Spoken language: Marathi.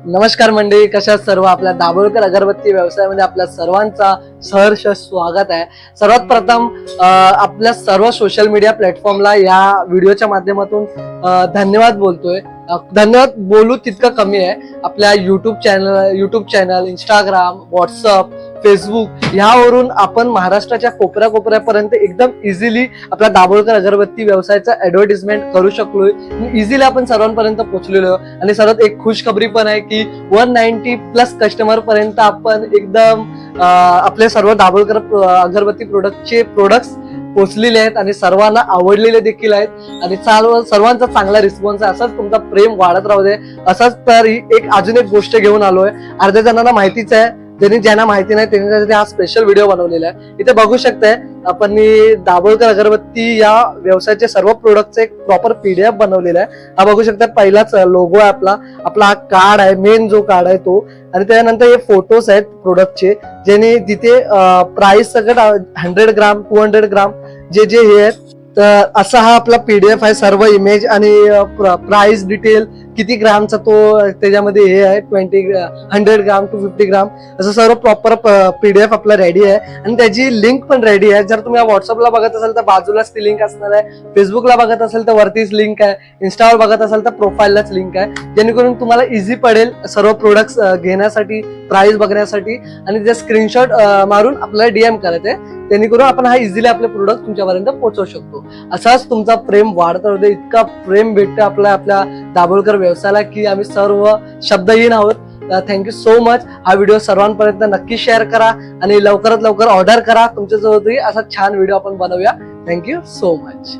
नमस्कार मंडळी, कशा सर्व आपल्या दाभोळकर अगरबत्ती व्यवसायामध्ये आपल्या सर्वांचा सहर्ष स्वागत आहे। सर्वात प्रथम आपल्या सर्व सोशल मीडिया प्लॅटफॉर्मला या व्हिडिओच्या माध्यमातून धन्यवाद बोलतोय। धन्यवाद बोलू तितकं कमी आहे। आपल्या YouTube channel, Instagram, WhatsApp, Facebook यावरून आपण महाराष्ट्राच्या कोपऱ्यापर्यंत एकदम इझिली आपल्या दाभोळकर अगरबत्ती व्यवसायाचा ऍडव्हर्टिजमेंट करू शकलोय। इझिली आपण सर्वांपर्यंत पोहोचलेलो आणि सर्वात एक खुशखबरी पण आहे की 190+ कस्टमर पर्यंत आपण एकदम आपले सर्व दाभोळकर अगरबत्ती प्रोडक्ट्स पोचलेले आहेत आणि सर्वांना आवडलेले देखील आहेत आणि सर्वांचा चांगला रिस्पॉन्स आहे। असाच तुमचा प्रेम वाढत राहू दे। असाच तर एक अजून एक गोष्ट घेऊन आलोय। अर्ध्या जणांना माहितीच आहे, ज्यांना माहिती नाही त्यांच्यासाठी हा स्पेशल व्हिडिओ बनवलेला आहे। इथे बघू शकताय आपण दाभोळकर अगरबत्ती या व्यवसायाचे सर्व प्रोडक्टचे एक प्रॉपर PDF बनवलेला आहे। हा बघू शकता, पहिलाच लोगो आहे आपला हा कार्ड आहे, मेन जो कार्ड आहे तो, आणि त्यानंतर हे फोटोज आहेत प्रोडक्टचे, ज्याने तिथे प्राइस सगळं 100 ग्राम 200 ग्राम जे हे आहेत। तर असा हा आपला PDF आहे, सर्व इमेज आणि प्राइस डिटेल, किती ग्रामचा तो त्याच्यामध्ये हे आहे, 100 ग्राम टू 50 ग्राम असं सर्व प्रॉपर PDF आपला रेडी आहे आणि त्याची लिंक पण रेडी आहे। जर तुम्ही व्हॉट्सअपला बघत असाल तर बाजूलाच ती लिंक असणार आहे, फेसबुकला बघत असाल तर वरतीच लिंक आहे, इंस्टावर बघत असाल तर प्रोफाईललाच लिंक आहे, जेणेकरून तुम्हाला इझी पडेल सर्व प्रोडक्ट्स घेण्यासाठी, प्राइस बघण्यासाठी आणि ते स्क्रीनशॉट मारून आपल्याला DM करायचं आहे, जेणेकरून आपण हा इझिली आपले प्रोडक्ट तुमच्यापर्यंत पोहोचवू शकतो। असाच तुमचा प्रेम वाढत राहू दे। इतका प्रेम भेटतं आपल्या दाभोळकर व्यवसायाला की आम्ही सर्व शब्दहीन आहोत। Thank you so much. हा व्हिडिओ सर्वांपर्यंत नक्की शेअर करा आणि लवकरात लवकर ऑर्डर करा तुमच्या जवळ असा छान व्हिडिओ आपण बनवूया। Thank you so much.